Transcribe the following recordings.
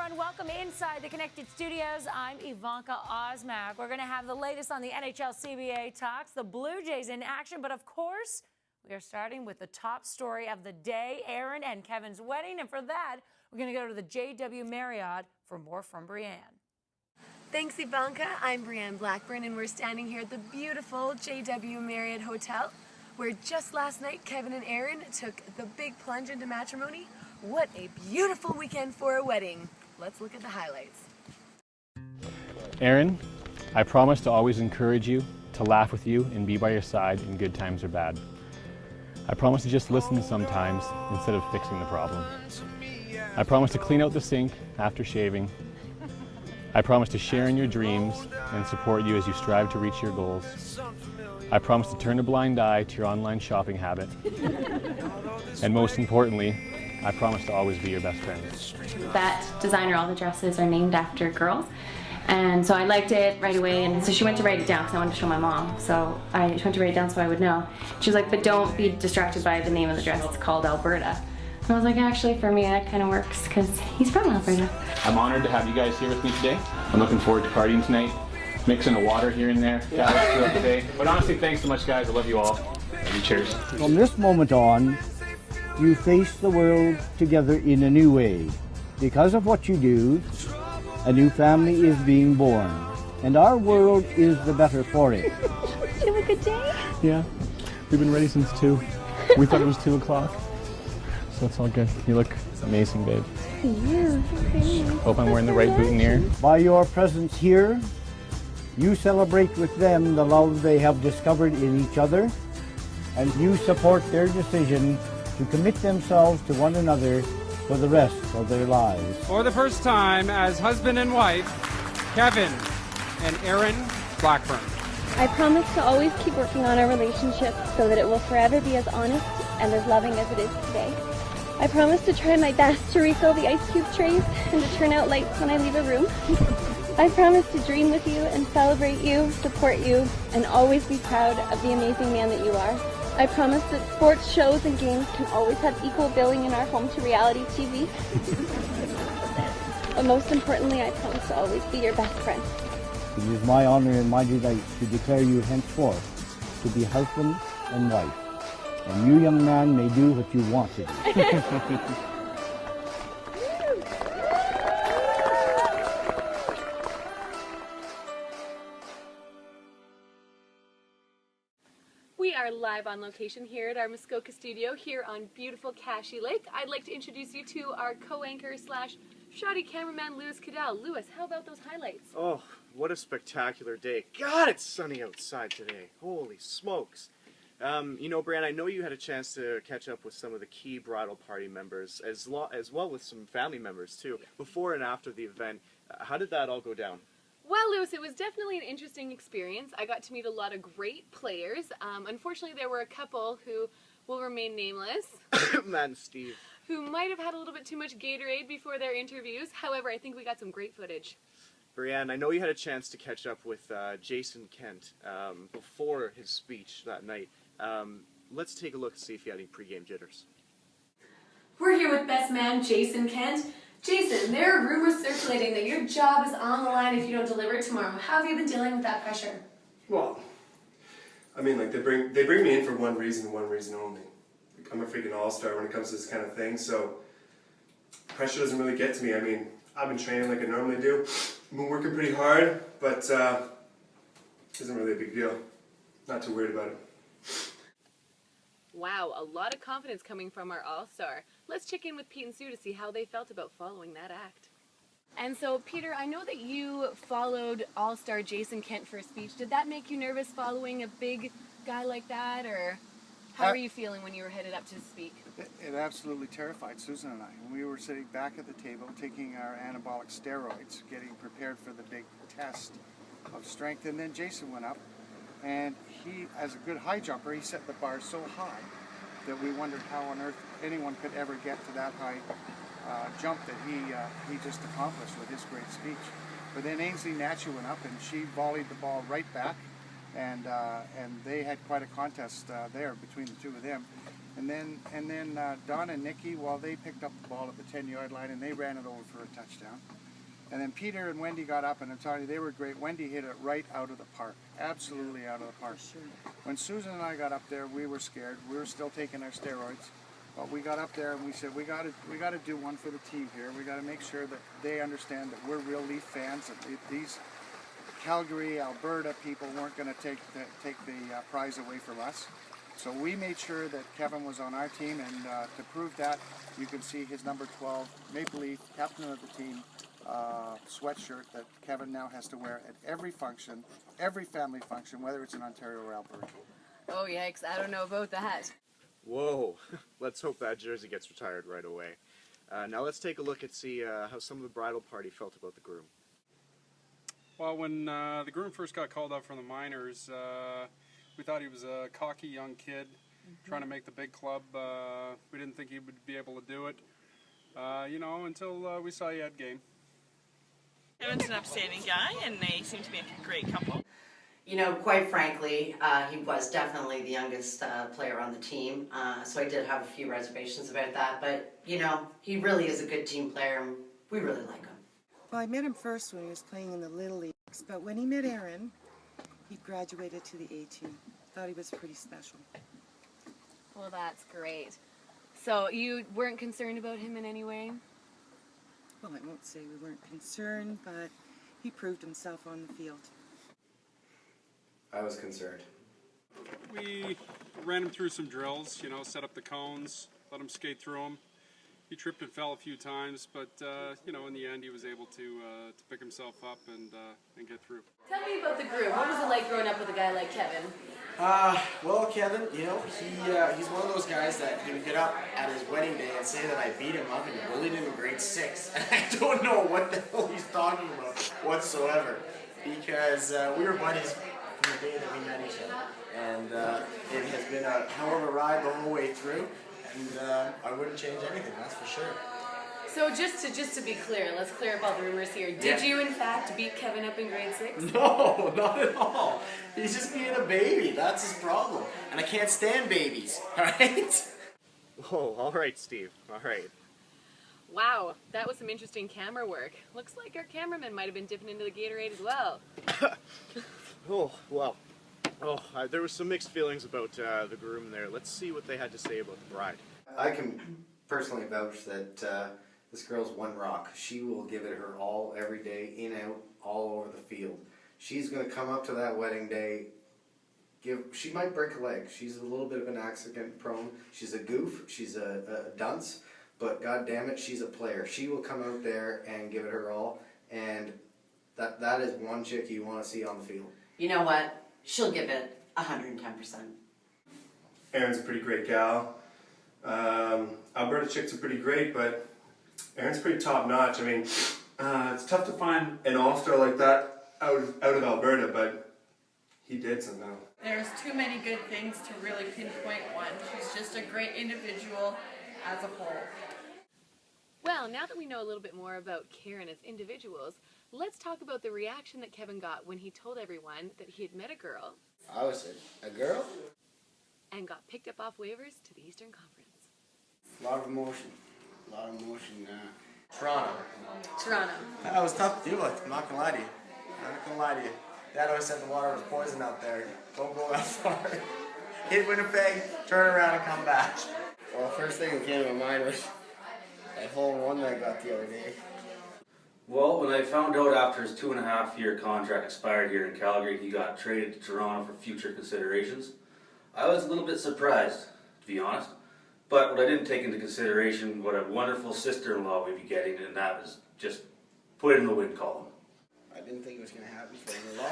everyone. Welcome inside the Connected Studios. I'm Ivanka Osmak. We're going to have the latest on the NHL CBA talks, the Blue Jays in action, but of course, we are starting with the top story of the day, Erin and Kevin's wedding. And for that, we're going to go to the JW Marriott for more from Breanne. Thanks, Ivanka. I'm Breanne Blackburn, and we're standing here at the beautiful JW Marriott Hotel, where just last night, Kevin and Erin took the big plunge into matrimony. What a beautiful weekend for a wedding. Let's look at the highlights. Erin, I promise to always encourage you, to laugh with you, and be by your side in good times or bad. I promise to just listen sometimes instead of fixing the problem. I promise to clean out the sink after shaving. I promise to share in your dreams and support you as you strive to reach your goals. I promise to turn a blind eye to your online shopping habit. And most importantly, I promise to always be your best friend. That designer, all the dresses are named after girls. And so I liked it right away, and so she went to write it down because I wanted to show my mom. So she went to write it down so I would know. She was like, but don't be distracted by the name of the dress, it's called Alberta. And I was like, actually for me that kind of works because he's from Alberta. I'm honored to have you guys here with me today. I'm looking forward to partying tonight, mixing a water here and there throughout the day. But honestly, thanks so much guys, I love you all. Cheers. From this moment on, you face the world together in a new way. Because of what you do, a new family is being born, and our world is the better for it. Did you have a good day? Yeah, we've been ready since 2. We thought it was 2 o'clock, so it's all good. You look amazing, babe. Yeah, okay. Hope I'm wearing the right boutonniere. By your presence here, you celebrate with them the love they have discovered in each other, and you support their decision to commit themselves to one another for the rest of their lives. For the first time as husband and wife, Kevin and Erin Blackburn. I promise to always keep working on our relationship so that it will forever be as honest and as loving as it is today. I promise to try my best to refill the ice cube trays and to turn out lights when I leave a room. I promise to dream with you and celebrate you, support you, and always be proud of the amazing man that you are. I promise that sports shows and games can always have equal billing in our home to reality TV. But most importantly, I promise to always be your best friend. It is my honor and my delight to declare you henceforth to be husband and wife. And you, young man, may do what you want to do. We are live on location here at our Muskoka studio here on beautiful Cashy Lake. I'd like to introduce you to our co-anchor slash shoddy cameraman, Lewis Cadell. Lewis, how about those highlights? Oh, what a spectacular day. God, it's sunny outside today. Holy smokes. You know, Breanne, I know you had a chance to catch up with some of the key bridal party members, as well with some family members too, before and after the event. How did that all go down? Well, Lewis, it was definitely an interesting experience. I got to meet a lot of great players. Unfortunately, there were a couple who will remain nameless. Matt and Steve. Who might have had a little bit too much Gatorade before their interviews. However, I think we got some great footage. Breanne, I know you had a chance to catch up with Jason Kent before his speech that night. Let's take a look and see if you had any pregame jitters. We're here with best man Jason Kent. Jason, there are rumors circulating that your job is on the line if you don't deliver tomorrow. How have you been dealing with that pressure? Well, I mean, like they bring me in for one reason only. I'm a freaking all-star when it comes to this kind of thing, so pressure doesn't really get to me. I mean, I've been training like I normally do. I've been working pretty hard, but it isn't really a big deal. Not too worried about it. Wow, a lot of confidence coming from our all-star. Let's check in with Pete and Sue to see how they felt about following that act. And so, Peter, I know that you followed all-star Jason Kent for a speech. Did that make you nervous following a big guy like that, or how are you feeling when you were headed up to speak? It absolutely terrified Susan and I. We were sitting back at the table taking our anabolic steroids, getting prepared for the big test of strength, and then Jason went up. And he, as a good high jumper, he set the bar so high that we wondered how on earth anyone could ever get to that high jump that he just accomplished with his great speech. But then Ainsley Natchie went up and she volleyed the ball right back, and they had quite a contest there between the two of them. And then Don and Nikki, well, they picked up the ball at the 10-yard line and they ran it over for a touchdown. And then Peter and Wendy got up, and I'm telling you, they were great. Wendy hit it right out of the park, absolutely out of the park. Sure. When Susan and I got up there, we were scared. We were still taking our steroids, but we got up there and we said, we got to do one for the team here. We got to make sure that they understand that we're real Leaf fans. That these Calgary, Alberta people weren't going to take the prize away from us. So we made sure that Kevin was on our team, and to prove that, you can see his number 12 Maple Leaf captain of the team sweatshirt that Kevin now has to wear at every function, every family function, whether it's in Ontario or Alberta. Oh yikes, I don't know about that. Whoa, let's hope that jersey gets retired right away. Now let's take a look and see how some of the bridal party felt about the groom. Well, when the groom first got called up from the minors, we thought he was a cocky young kid trying to make the big club. We didn't think he would be able to do it, until we saw he had game. Kevin's an upstanding guy, and they seem to be a great couple. You know, quite frankly, he was definitely the youngest player on the team, so I did have a few reservations about that, but, you know, he really is a good team player, and we really like him. Well, I met him first when he was playing in the Little Leagues, but when he met Erin, he graduated to the A team. Thought he was pretty special. Well, that's great. So you weren't concerned about him in any way? Well, I won't say we weren't concerned, but he proved himself on the field. I was concerned. We ran him through some drills, set up the cones, let him skate through them. He tripped and fell a few times, but in the end he was able to pick himself up and get through. Tell me about the groom. What was it like growing up with a guy like Kevin? Well, Kevin, he's one of those guys that he would get up at his wedding day and say that I beat him up and bullied him in grade 6. And I don't know what the hell he's talking about whatsoever, because we were buddies from the day that we met each other. And it has been a hell of a ride the whole way through, and I wouldn't change anything, that's for sure. So just to be clear, let's clear up all the rumors here. Did you in fact beat Kevin up in grade 6? No, not at all. He's just being a baby. That's his problem. And I can't stand babies, alright? Whoa, alright Steve, alright. Wow, that was some interesting camera work. Looks like our cameraman might have been dipping into the Gatorade as well. Oh, well. There was some mixed feelings about the groom there. Let's see what they had to say about the bride. I can personally vouch that this girl's one rock. She will give it her all every day, in, out, all over the field. She's going to come up to that wedding day, she might break a leg. She's a little bit of an accident prone. She's a goof, she's a dunce, but god damn it, she's a player. She will come out there and give it her all, and that is one chick you want to see on the field. You know what? She'll give it 110%. Erin's a pretty great gal. Alberta chicks are pretty great, but Erin's pretty top notch. I mean, it's tough to find an all-star like that out of Alberta, but he did somehow. There's too many good things to really pinpoint one. She's just a great individual as a whole. Well, now that we know a little bit more about Karen as individuals, let's talk about the reaction that Kevin got when he told everyone that he had met a girl. I was a girl? And got picked up off waivers to the Eastern Conference. A lot of emotion. Toronto. That was tough to deal with, I'm not gonna lie to you. Dad always said the water was poison out there. Don't go that far. Hit Winnipeg, turn around and come back. Well, first thing that came to my mind was that hole in one that I got the other day. Well, when I found out after his 2.5-year contract expired here in Calgary, he got traded to Toronto for future considerations, I was a little bit surprised, to be honest. But what I didn't take into consideration, what a wonderful sister-in-law we'd be getting, and that was just put it in the win column. I didn't think it was going to happen for him. A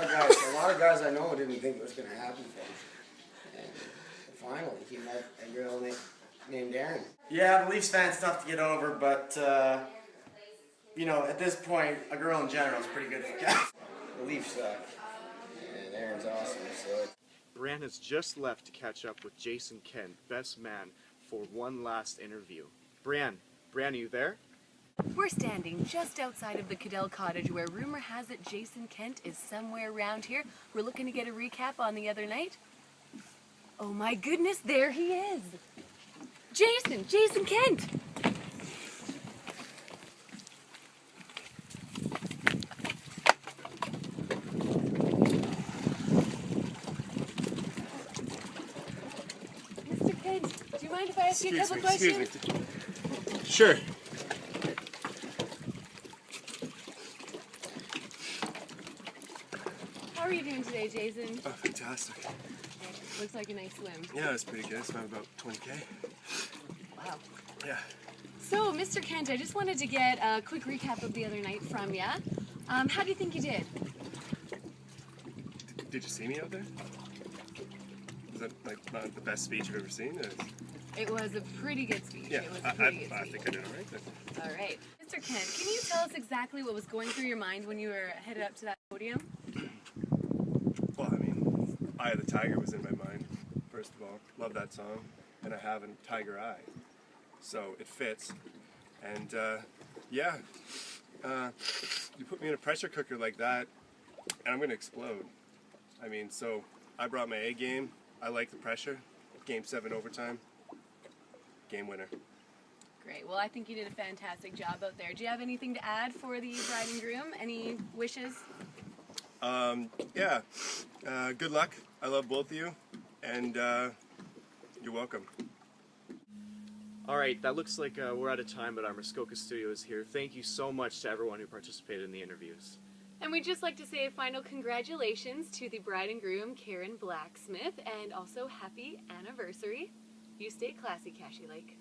lot of guys I know didn't think it was going to happen for him. And finally, he met a girl named Erin. Yeah, the Leafs fan's tough to get over, but at this point, a girl in general is pretty good for Kevin. The Leafs suck, and Erin's awesome, so... Breanne has just left to catch up with Jason Kent, best man, for one last interview. Breanne, are you there? We're standing just outside of the Cadell Cottage where rumor has it Jason Kent is somewhere around here. We're looking to get a recap on the other night. Oh my goodness, there he is. Jason Kent. Mr. Kent, do you mind if I ask you a couple questions? Excuse me. Sure. How are you doing today, Jason? Oh, fantastic. Looks like a nice swim. Yeah, it's pretty good. I swam about 20K. Wow. Yeah. So, Mr. Kent, I just wanted to get a quick recap of the other night from you. How do you think you did? Did you see me out there? Was that like not the best speech I've ever seen? It was a pretty good speech. Yeah, It was a pretty good speech. I think I did all right then. All right. Mr. Kent, can you tell us exactly what was going through your mind when you were headed up to that podium? Well, I mean, Eye of the Tiger was in my mind, first of all. Love that song. And I have a tiger eye. So it fits. And yeah, you put me in a pressure cooker like that, and I'm going to explode. I mean, so I brought my A game. I like the pressure. Game 7 overtime. Game winner. Great. Well, I think you did a fantastic job out there. Do you have anything to add for the bride and groom? Any wishes? Yeah. Good luck. I love both of you. And you're welcome. All right, that looks like we're out of time, but our Muskoka studio is here. Thank you so much to everyone who participated in the interviews. And we'd just like to say a final congratulations to the bride and groom, Karen Blacksmith, and also happy anniversary. You stay classy, Cashy Lake.